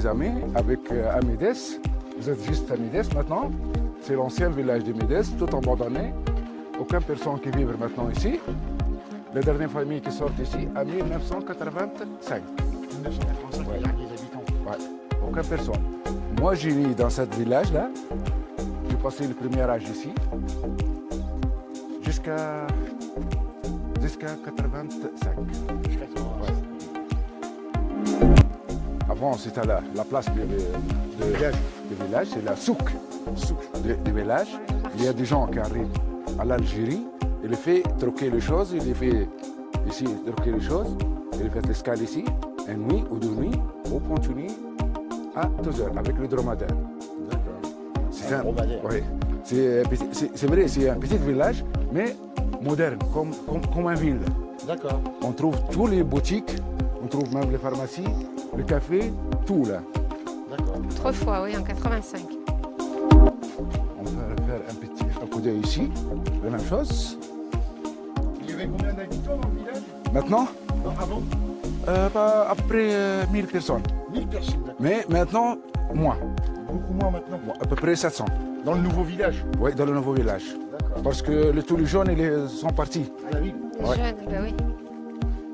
amis, avec Amédès. Vous êtes juste à Médès maintenant. C'est l'ancien village de Médès, tout abandonné. Aucune personne qui vit maintenant ici. La dernière famille qui sort ici en 1985. 1985, Ouais. il y a des habitants. Ouais, aucune personne. Moi, j'ai né dans ce village-là. J'ai passé le premier âge ici. Jusqu'à 85. Jusqu'à toi. Avant, c'était la place du village, c'est la souk du village. Il y a des gens qui arrivent à l'Algérie, il fait troquer les choses, il fait ici troquer les choses, il fait l'escale ici, une nuit ou deux nuits, on continue à 2 heures avec le dromadaire. C'est Un dromadaire. Oui, c'est vrai, c'est un petit village, mais moderne, comme une ville. D'accord. On trouve toutes les boutiques, on trouve même les pharmacies, le café, tout là. D'accord. Autrefois, oui, en 85. On va faire un coup d'œil ici, la même chose. Il y avait combien d'habitants dans le village? Maintenant, Non, avant à peu près 1000 personnes. 1000 personnes, d'accord. Mais maintenant, moins. Beaucoup moins maintenant. À peu près 700. Dans le nouveau village. Oui, dans le nouveau village. D'accord. Parce que tous les jeunes, ils sont partis. À la ville. Les Ouais. jeunes, ben oui.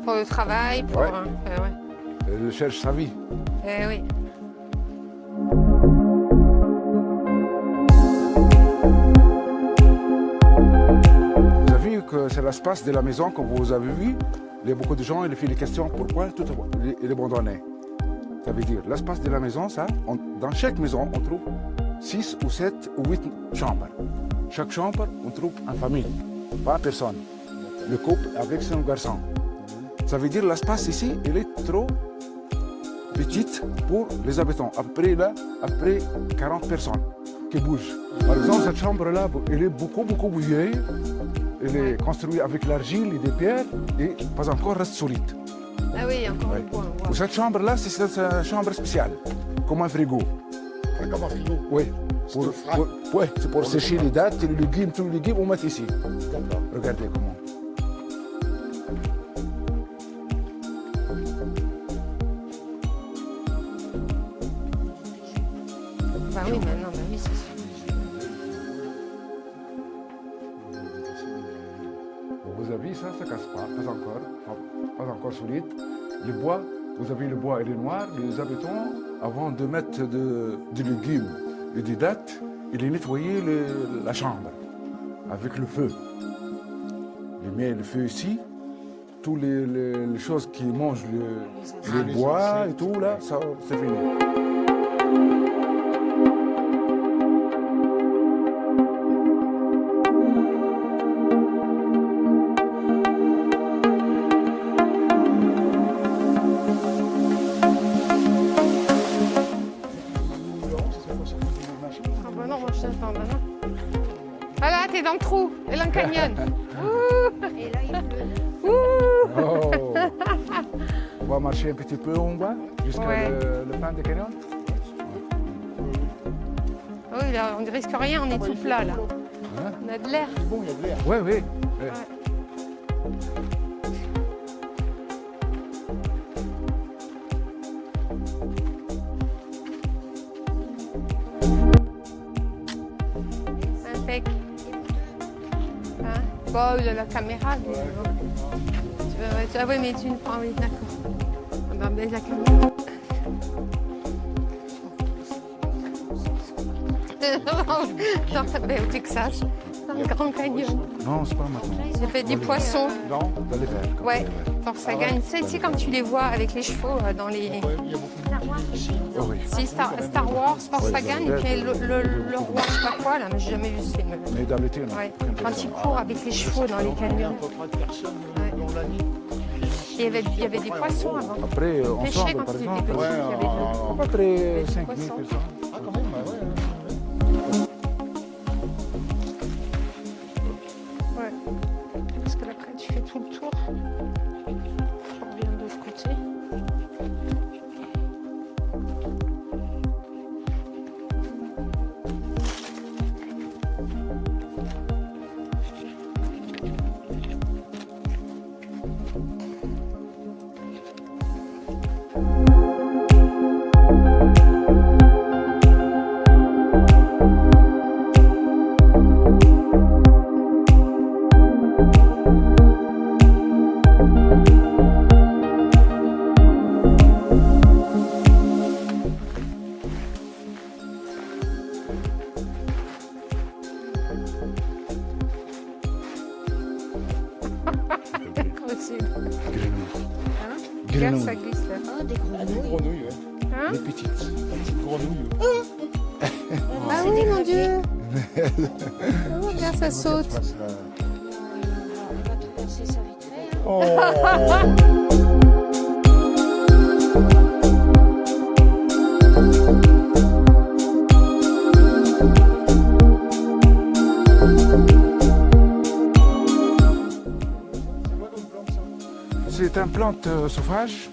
Pour le travail, pour... Ouais. ouais. Ils cherchent sa vie. Eh oui. Vous avez vu que c'est l'espace de la maison, comme vous avez vu. Il y a beaucoup de gens, ils font des questions pourquoi tout est abandonné. Ça veut dire, l'espace de la maison, ça, dans chaque maison, on trouve 6 ou 7 ou 8 chambres. Chaque chambre, on trouve une famille, pas une personne. Le couple avec son garçon. Ça veut dire l'espace ici, il est trop petit pour les habitants. Après là, après 40 personnes qui bougent. Par exemple, cette chambre-là, elle est beaucoup vieille. Elle est construite avec l'argile et des pierres et pas encore reste solide. Ah oui, encore Ouais. le point. wow. Pour cette chambre-là, c'est une chambre spéciale, comme un frigo. Ouais, comme un frigo. Oui. Pour, frappe. ouais, c'est pour sécher les dates, les légumes, tous les légumes, on met ici. D'accord. Regardez comment. Bah oui, maintenant, bah oui, c'est sûr. Vous avez ça casse pas encore, pas encore solide. Le bois, vous avez le bois et le noir. Les habitants, avant de mettre des légumes et des dattes, ils nettoyaient la chambre avec le feu. Ils mettent le feu ici. Toutes les choses qui mangent le les bois insectes. et tout, là, ça, c'est fini. Ah bah non, moi je change pas maintenant. Voilà, t'es dans le trou, et dans le canyon. Ouh. Et là, il pleut. Ouh. Oh. On va marcher un petit peu en bas jusqu'à Ouais. le fin du canyon. Ah oui, là, on ne risque rien, on est tout plat là. Hein? On a de l'air. C'est bon, il y a de l'air. Oui, oui. Ouais. Impec. Hein? Bon, il a la caméra. Mais ah oui, mais tu ne prends, oui, d'accord. Ah bah, mais la caméra. Non, ben, au Texas, dans le Grand Canyon. Non, c'est pas maintenant. J'ai fait du poisson. Non, dans les verres. comme Ouais, les verres. donc ça gagne. Tu sais, quand tu les vois avec les chevaux dans les. Ouais, il y a beaucoup de ici. Oh, oui. Si Star Wars, Force gagne, et puis le roi, je sais pas quoi, là, mais j'ai jamais vu ce film. Mais dans l'été, non. Ouais. Aucune Quand personne. ils courent avec les chevaux dans les Combien à canyons. peu près de personnes Ouais. dans l'année? Il y avait des poissons avant. Après, Pêcher ensemble, quand par ils étaient exemple, petits, Ouais, il y avait de- à peu près des 5 000 poissons. personnes. Ah, quand même, ouais. Ouais. Parce que là, après, tu fais tout le tour. On revient de l'autre côté. c'est... Grenouilles. Hein? Regarde, ça Grenouilles. glisse là. Ah, des Ah, des grenouilles. grenouilles, ouais. Hein? Les petites. Des petites grenouilles. Ah oui, mon Dieu. Oh, regarde, ça saute. Elle va traverser sa vitrée. Hein. Oh. C'est une plante sauvage,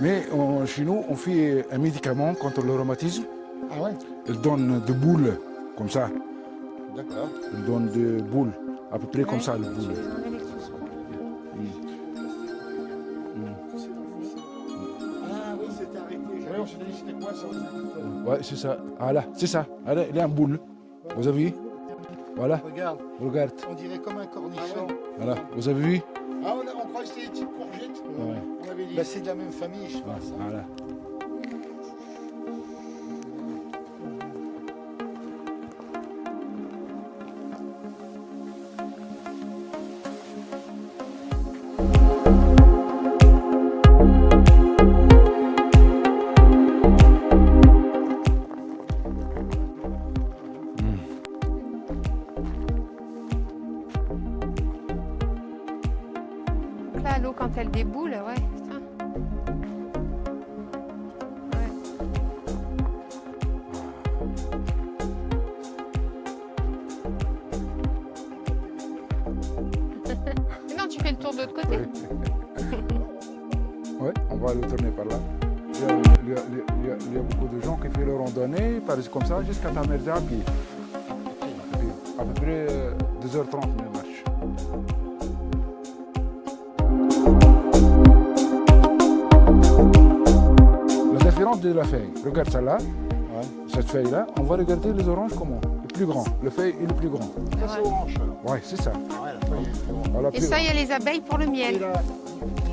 mais chez nous, on fait un médicament contre le rhumatisme. Ah ouais, Elle donne des boules, comme ça. d'accord. Elle donne des boules, à peu près comme ça, les Tu boules. les enlèves avec tout ça. Ah oui, c'était arrêté. Oui, on s'est dit c'était quoi ça? Ouais, c'est ça. Ah là, c'est ça. Allez, il est en boule. Vous avez vu? Voilà, Regarde, regarde. on dirait comme un cornichon. Voilà, vous avez vu? Ah, on croyait que c'était des petites courgettes. Ouais. On avait dit. Bah, c'est de la même famille, je pense. hein. Voilà. Donc là, l'eau, quand elle déboule, ouais, putain. Ouais. Mais non, tu fais le tour de l'autre côté. Ouais, on va le tourner par là. Il y a beaucoup de gens qui font le randonnée, par exemple comme ça, jusqu'à Tamerda à pied. À peu près 2h30 de marche. La différence de la feuille, regarde celle-là, Ouais. cette feuille-là, on va regarder les oranges comment? Le plus grand, le feuille est le plus grand. Ça, c'est orange. alors. Ouais, c'est ça. Ah ouais, la feuille est orange. Voilà, Et plus ça, grand. il y a les abeilles pour le Et miel.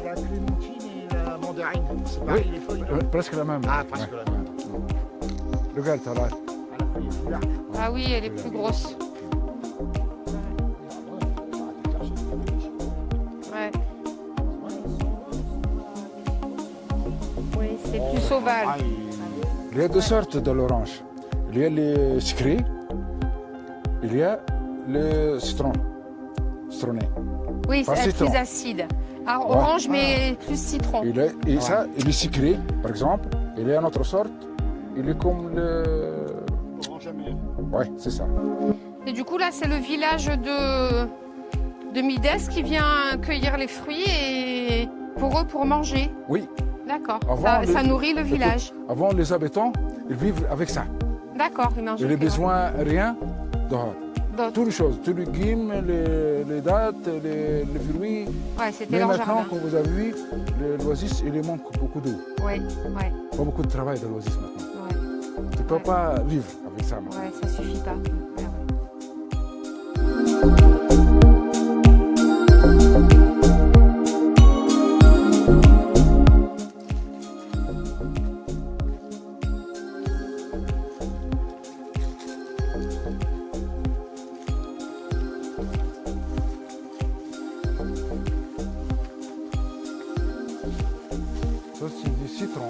la clémentine et la mandarine. C'est pareil, les feuilles. non Presque la même. Ah, presque Ouais. la même. Regarde celle-là. Ah, la feuille est plus large. Ah oui, elle est plus grosse. Ouais. Oui, c'est plus sauvage. Ah, Il y a deux sortes de l'orange. Il y a le sucré, il y a le citronné. Oui, Pas c'est citron. plus acide. Alors, Ouais. orange, mais plus citron. Et ça, il est sucré, par exemple. Il y a une autre sorte, il est comme le... orange amer. Ouais, c'est ça. Et du coup, là, c'est le village de Mides qui vient cueillir les fruits et pour eux, pour manger. Oui, D'accord. Avant, Ça nourrit le village. avant les habitants, ils vivent avec ça. D'accord, ils mangent. Il les besoin rien dehors. D'autres. Toutes les choses, tous les légumes, les dattes, les fruits. Ouais, c'était Mais leur maintenant, jardin. comme vous avez vu, l'oasis, il lui manque beaucoup d'eau. Ouais, ouais, Pas beaucoup de travail dans l'oasis maintenant. ouais, Tu ne peux Ouais. pas vivre avec ça maintenant. ouais, ça suffit pas. Ouais, ouais. Ça, c'est du citron.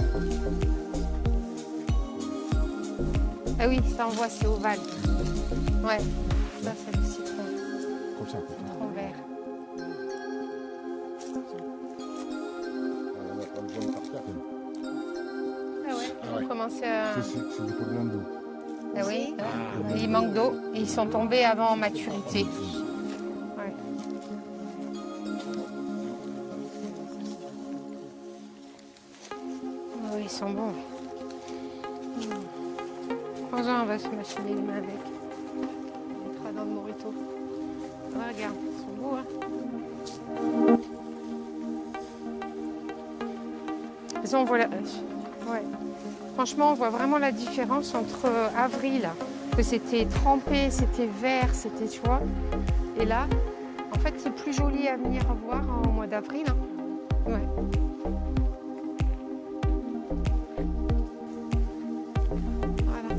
Ah oui, ça on voit, c'est ovale. Ouais, ça c'est le citron, Comme ça. comme ça. citron vert. On a pas besoin de partir. Ah ouais, ils ont commencé à... C'est des problèmes d'eau. Ah oui, il manque d'eau et ils sont tombés avant maturité. Ouais. Oh, ils sont bons. Prends-en, on va se machiner les mains avec. On mettra dans le morito. Ouais, regarde, ils sont beaux, hein. Ils on voit ouais. Franchement, on voit vraiment la différence entre avril, que c'était trempé, c'était vert, c'était, tu vois. Et là, en fait, c'est plus joli à venir voir en mois d'avril. Hein. Ouais. Voilà.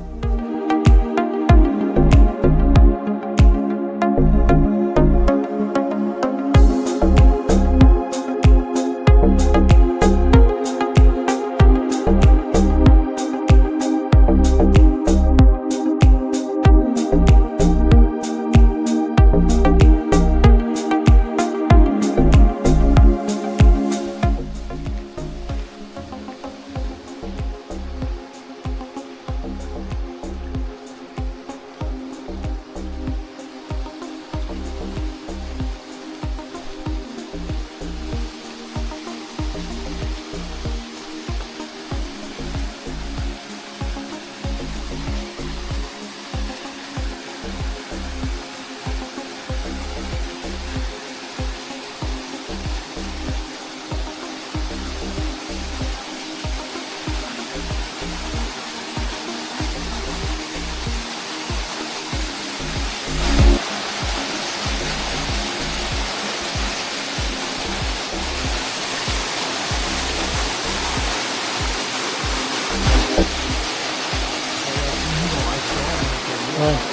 Ouais.